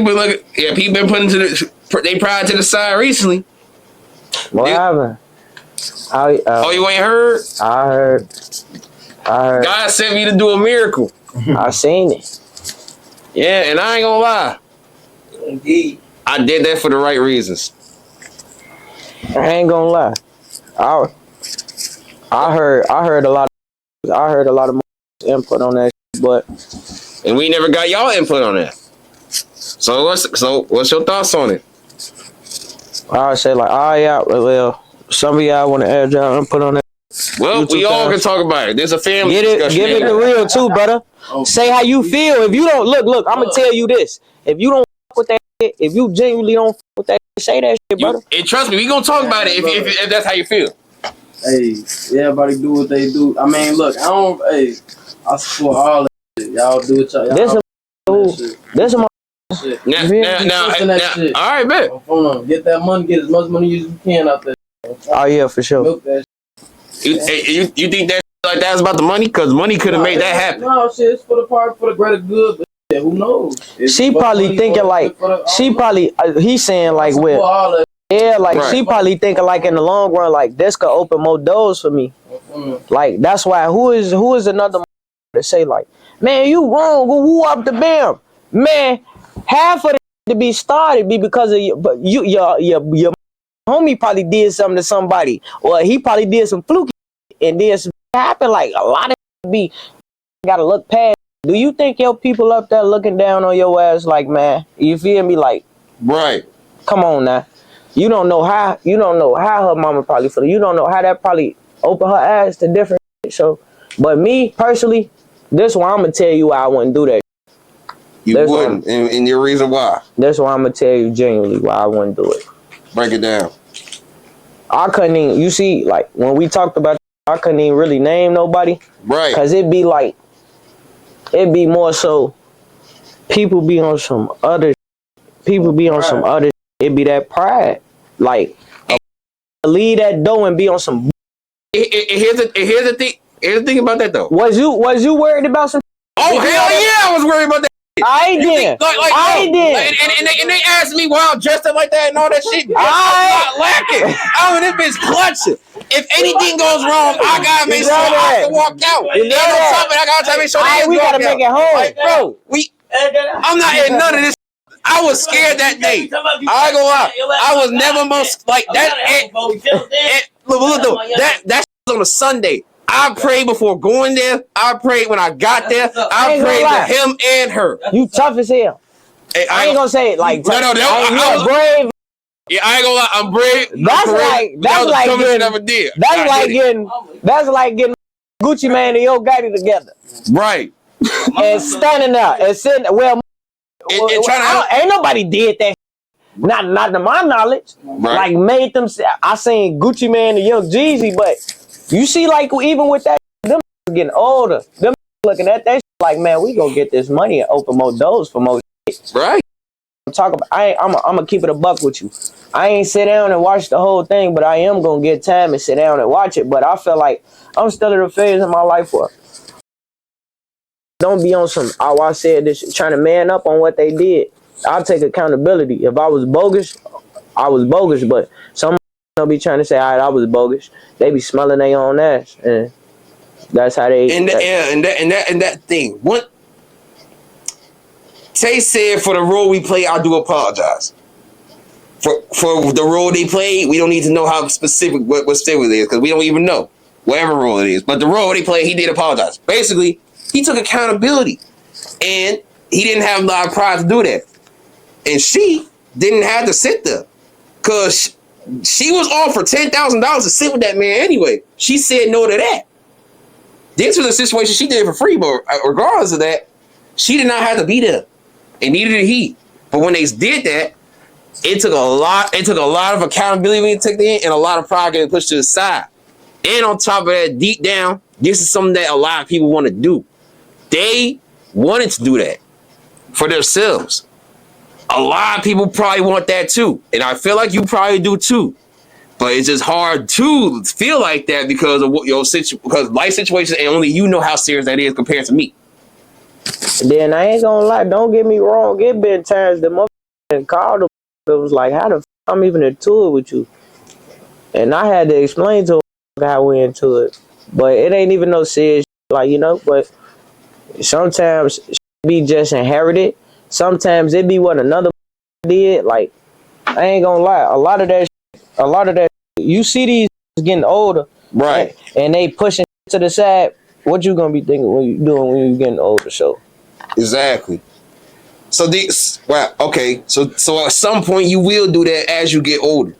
people been putting they pride to the side recently. What happened? You ain't heard? I heard. God sent me to do a miracle. I seen it. Yeah, and I ain't gonna lie. Indeed. I did that for the right reasons. I ain't gonna lie. I heard a lot of input on that shit, but and we never got y'all input on that. So what's your thoughts on it? I say like, yeah, well, some of y'all want to add y'all input on that. Well, we all can talk about it. There's a family discussion. Give it the real too, brother. Say how you feel. If you don't look, I'm gonna tell you this. If you don't fuck with that shit, if you genuinely don't fuck with that shit, say that shit, brother. And trust me, we gonna talk about it if that's how you feel. Hey, everybody do what they do. I mean, look, I support all that shit. Y'all do it, y'all. This is my shit. Now, all right, bet. Get that money, get as much money as you can out there. Oh yeah, for sure. Milk that shit. You think that like that's about the money? Because money could have made that happen. No, shit, it's for the greater good. But yeah, who knows? She probably thinking like he's saying like with. Yeah, like right. She probably thinking like in the long run, like this could open more doors for me. Like that's why who is another to say like, man, you wrong, who up the bam, man. Half of it to be started be because of you, but your homie probably did something to somebody, or he probably did some fluky, and then some happen. Like a lot of be gotta look past. Do you think your people up there looking down on your ass like, man? You feel me? Like, right? Come on now. You don't know how her mama probably feel. You don't know how that probably opened her eyes to different shit. So, but me personally, this why I'm gonna tell you why I wouldn't do that. You wouldn't, and your reason why? That's why I'm gonna tell you genuinely why I wouldn't do it. Break it down. I couldn't even. You see, like when we talked about, I couldn't even really name nobody. Right. Cause it'd be more so. People be on some other. It'd be that pride. Like, leave that door and be on some. Here's the thing about that though. Was you worried about some? Oh hell yeah, I was worried about that. I did. I did. And they asked me why I'm dressed up like that and all that shit. I'm not lacking. I mean, this bitch clutching. If anything goes wrong, I gotta make sure I can walk out. And on top of it, I gotta make sure we gotta make it home, like, bro. I'm not in none of this. I was scared that day. I ain't gonna lie. I was never most like that. Look, that was on a Sunday. I prayed before going there. I prayed when I got there. I prayed to him and her. You tough as hell. Hey, I ain't gonna say it like tough. No, I was brave. Yeah, I ain't gonna lie. I'm brave. That's like getting Gucci Mane and Yo Gotti together. Right. And standing there and sitting ain't nobody did that. Not to my knowledge. Right. Like made them. I seen Gucci Mane and Young Jeezy, but you see, like even with that, them getting older, them looking at that like, man, we gonna get this money and open more doors for more shit. Right. I'm gonna keep it a buck with you. I ain't sit down and watch the whole thing, but I am gonna get time and sit down and watch it. But I feel like I'm still at a phase in my life where don't be on some, I said this, trying to man up on what they did. I'll take accountability. If I was bogus, I was bogus. But some don't be trying to say, all right, I was bogus. They be smelling their own ass, and that's how they. And that thing. What Tay said, for the role we play, I do apologize. For the role they played, we don't need to know how specific what specific it is, because we don't even know whatever role it is. But the role they played, he did apologize. Basically, he took accountability, and he didn't have a lot of pride to do that. And she didn't have to sit there, because she was offered $10,000 to sit with that man anyway. She said no to that. This was a situation she did for free, but regardless of that, she did not have to be there, and neither did he. But when they did that, it took a lot. It took a lot of accountability when it took in, and a lot of pride getting pushed to the side. And on top of that, deep down, this is something that a lot of people want to do. They wanted to do that for themselves. A lot of people probably want that too, and I feel like you probably do too. But it's just hard to feel like that because of what your because life situation, and only you know how serious that is compared to me. Then I ain't gonna lie, don't get me wrong, it been times the motherfucker called him. It was like, how the f I'm even into it with you? And I had to explain to him how we into it. But it ain't even no serious like, you know, but sometimes be just inherited. Sometimes it be what another did. Like, I ain't gonna lie, a lot of that you see these getting older. Right. And they pushing to the side. What you gonna be thinking when you doing when you getting older, so. Exactly. So okay. So at some point you will do that as you get older.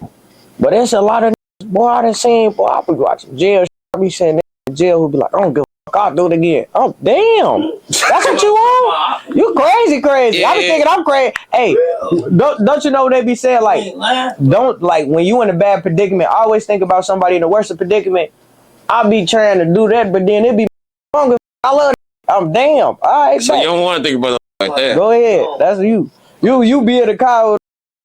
But there's a lot of boy I done seen, boy, I be watching jail. I be saying in jail who be like, I don't give a fuck, I'll do it again. Oh damn. That's what you want? You crazy. Yeah. I be thinking I'm crazy. Hey, don't you know what they be saying? Like, don't like when you in a bad predicament, always think about somebody in the worst predicament. I be trying to do that, but then it be wrong. I love it. I'm damn. All right, so you don't want to think about it like that. Go ahead. That's you. You be at the car,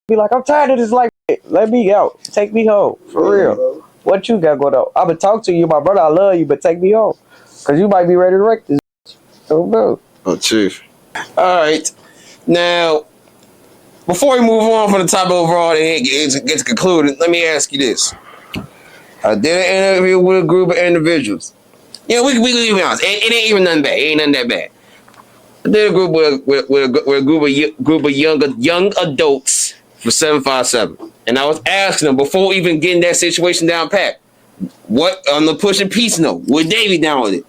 be like, I'm tired of this like let me out. Take me home. For real. What you got going on? I been talk to you, my brother. I love you, but take me home. Cause you might be ready to wreck this. Don't know. Oh, chief. All right. Now, before we move on from the topic overall and gets concluded, let me ask you this. I did an interview with a group of individuals. Yeah, we can be honest. It ain't even nothing bad. It ain't nothing that bad. I did a group with a group of young adults for 757, and I was asking them before even getting that situation down pat, what on the pushing peace note, would they be down with it?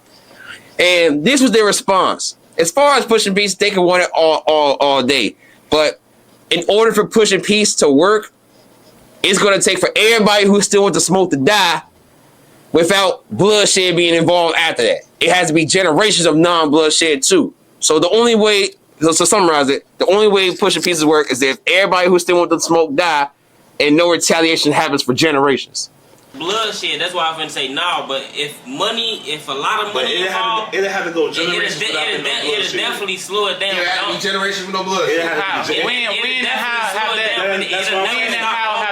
And this was their response. As far as pushing peace, they can want it all day, but in order for pushing peace to work, it's going to take for everybody who still wants to smoke to die without bloodshed being involved after that. It has to be generations of non-bloodshed too. So the only way, to summarize it, the only way pushing pieces work is that if everybody who still wants to smoke die and no retaliation happens for generations. Bloodshed, that's why I'm finna say no, but if a lot of money involved, it'll have to go generations it'll definitely slow it down. It has to be generations with no bloodshed.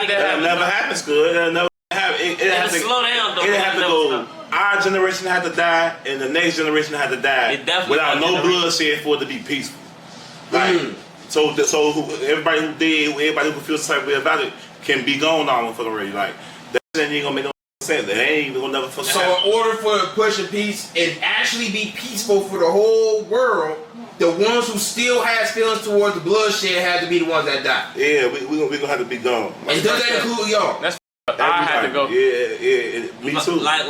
That never happens good. It'll never happen. It'll slow down though. It'll have to go. Our generation had to die, and the next generation had to die without no bloodshed for it to be peaceful. Like, so everybody who did, everybody who feels the type way about it can be gone on for the already. Like that ain't gonna make no sense. That ain't even gonna never fucking happen. So in order for pushing peace and actually be peaceful for the whole world, the ones who still has feelings towards the bloodshed had to be the ones that die. Yeah, we gonna have to be gone. And does that include y'all? That's I had to go. Yeah, me too. Like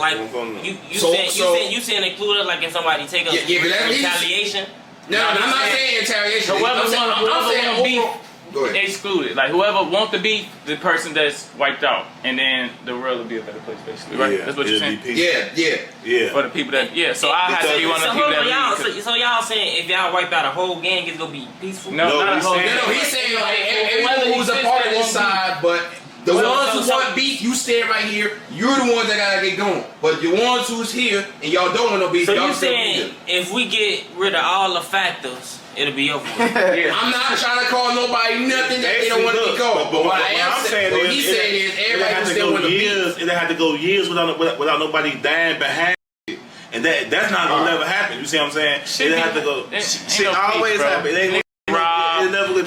you saying include it like if somebody take us retaliation. No, I'm not saying retaliation. Whoever want beef, Go ahead. excluded. Like whoever want the beef, the person that's wiped out, and then the world will be a better place, basically. Right? Yeah, that's what you're saying. Yeah. For the people that So I had to be one of the people that. So y'all saying if y'all wipe out a whole gang, it's gonna be peaceful? No, not a whole gang. No, he's saying like everyone who's a part of this side, but the ones who want beef, you stand right here. You're the ones that gotta get going. But the ones who's here and y'all don't want no beef. So y'all you saying if we get rid of all the factors, it'll be over with? Yeah. I'm not trying to call nobody nothing that they don't want to be called. But what I'm saying is everybody who still want to beef. It'll have to go years without nobody dying behind it, and that's not gonna never happen. You see what I'm saying? It'll have to go. Shit always happen. It never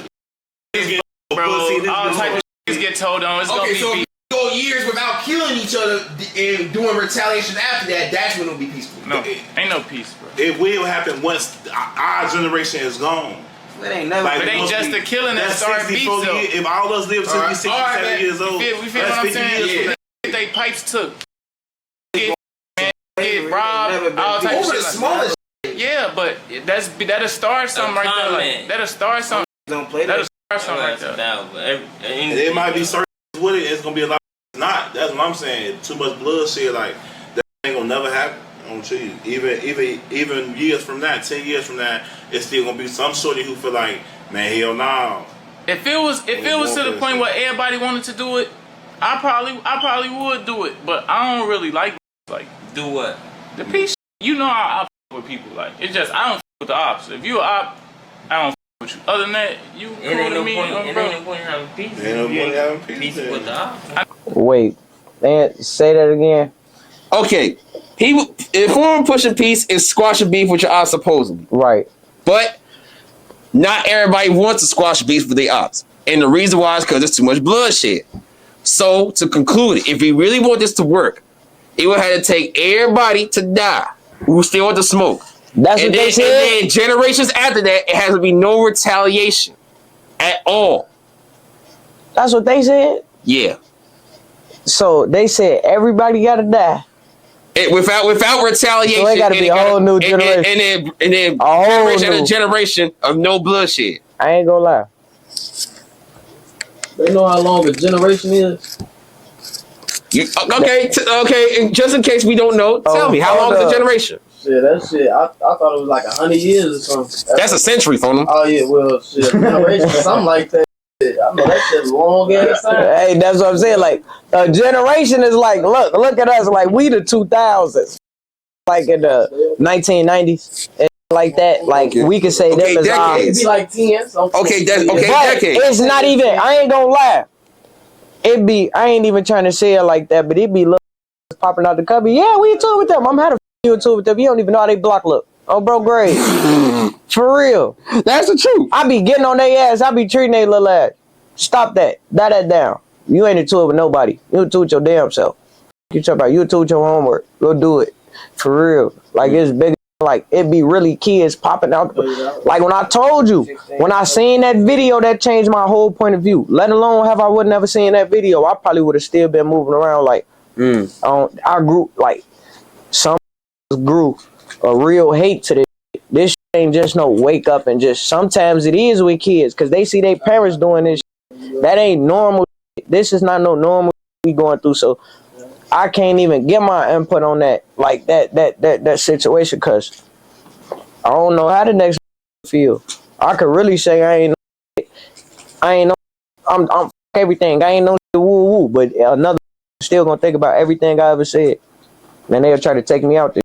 get. Bro, all type of shit get told on. It's gonna be so if we go years without killing each other and doing retaliation after that, that's when it'll be peaceful. No, ain't no peace, bro. It will happen once our generation is gone. It ain't never. But it ain't just the killing that starts beef, though. If all of us live till we 67 years old, we feel what I'm saying? If they pipes took, get robbed, all type of shit. Like yeah, but that'll start something right there. Like, that'll start something. Don't play that. And there might be certain with it. It's gonna be a lot. Not. That's what I'm saying. Too much bloodshed. Like that ain't gonna never happen. On you. Even years from that, 10 years from that, it's still gonna be some shorty who feel like, man, hell no. If it was to the point where everybody wanted to do it, I probably would do it. But I don't really like do what? The peace. You know I with people. Like it's just I don't with the ops. If you a op, I don't with you. Other than that, you cool to me. Ain't no point in having peace. Ain't no point in having peace with the ops. Wait, man, say that again. Okay, if form pushing peace is squashing beef with your ops supposedly. Right. But not everybody wants to squash beef with their ops. And the reason why is because there's too much bloodshed. So, to conclude, if we really want this to work, it would have to take everybody to die who still want to smoke. That's what they said. And then generations after that, it has to be no retaliation at all. That's what they said? Yeah. So, they said everybody got to die. Without retaliation. So it got to be a whole new generation. And then a generation of no bloodshed. I ain't gonna lie. They know how long a generation is? Okay, and just in case we don't know, tell me, how long is a generation? Shit, that shit, I thought it was like 100 years or something. That's a century, phone. Oh, yeah, well, shit, generation, something like that. I know that shit's long ass time. Hey, that's what I'm saying. Like, a generation is like, look at us, like we the 2000s. Like in the 1990s. Like that, like we could say them as decades. It'd be like 10. Okay, but decades. it's not even, I ain't gonna lie. I ain't even trying to say it like that, but it be little popping out the cubby. Yeah, we in tour with them. I'm having a tour with them. You don't even know how they block look. Oh, bro, great. For real. That's the truth. I be getting on their ass. I be treating their little ass. Stop that. Die that down. You ain't in tour with nobody. You in tour with your damn self. You talk about you in tour with your homework. Go do it. For real. Like, it's big. Like, it be really kids popping out. Like, when I told you, when I seen that video, that changed my whole point of view. Let alone have I would never seen that video, I probably would have still been moving around. Like, I grew, like, some grew a real hate to this. This shit ain't just no wake up and just, sometimes it is with kids, because they see their parents doing this shit. That ain't normal. This is not no normal we going through, so I can't even get my input on that, like that situation, because I don't know how the next feel. I could really say I'm everything. I ain't no woo woo, but another still gonna think about everything I ever said. And they'll try to take me out there.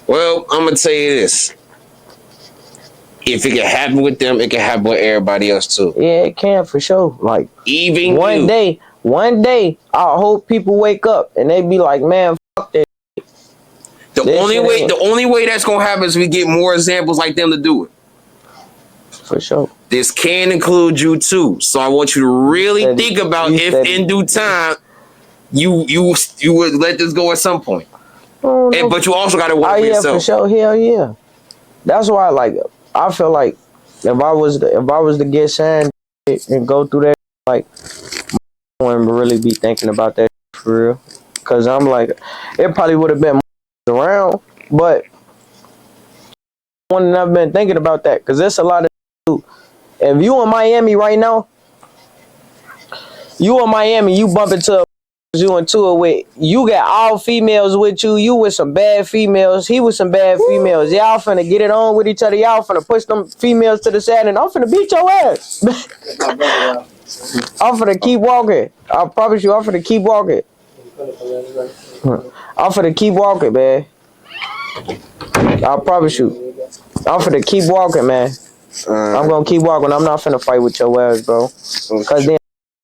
Well, I'm gonna tell you this. If it can happen with them, it can happen with everybody else too. Yeah, it can for sure. Like, even one day, I hope people wake up and they be like, man, fuck that. The only way that's gonna happen is we get more examples like them to do it. For sure. This can include you too. So I want you to really think about if in due time you would let this go at some point. But you also gotta work for yourself. For sure, hell yeah. That's why, like, I feel like if I was to get signed and go through that, like, I wouldn't really be thinking about that for real. Cause I'm like, it probably would have been around, but I wouldn't have been thinking about that. Cause there's a lot of, if you in Miami right now, you bump into you in tour with, you got all females with you with some bad females, he with some bad females, y'all finna get it on with each other, y'all finna push them females to the side, and I'm finna beat your ass. I'm finna keep walking. I promise you, I'm finna keep walking. I'm finna keep walking, man. I promise you. I'm finna keep walking, man. I'm gonna keep walking. I'm not finna fight with your ass, bro. Cause then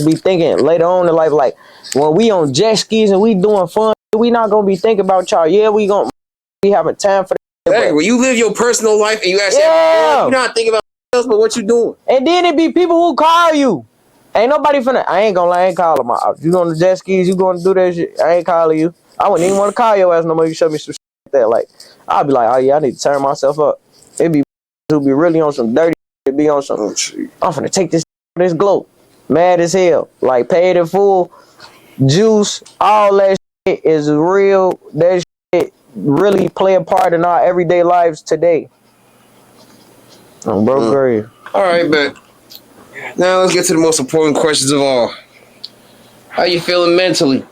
be thinking later on in life, like, when we on jet skis and we doing fun, we not gonna be thinking about y'all. Yeah, we gonna be having time for that. Hey, when you live your personal life and you actually you're not thinking about else but what you doing. And then it be people who call you. Ain't nobody finna, I ain't gonna lie, I ain't calling my, you going to jet skis, you going to do that shit, I ain't calling you. I wouldn't even want to call your ass no more. You show me some shit like that. Like, I'll be like, oh yeah, I need to turn myself up. It be who be really on some dirty, it be on some, I'm finna take this glow. Mad as hell. Like, paid in full, juice, all that shit is real. That shit really play a part in our everyday lives today. I'm broke grave. All right, but now let's get to the most important questions of all. How you feeling mentally?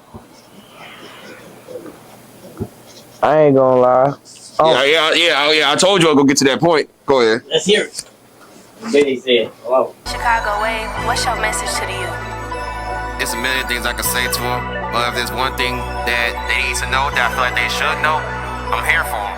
I ain't gonna lie. Yeah. I told you I'll go get to that point. Go ahead. Let's hear it. Benny said, hello. Chicago Wave, what's your message to the youth? There's a million things I could say to them, but if there's one thing that they need to know that I feel like they should know, I'm here for them.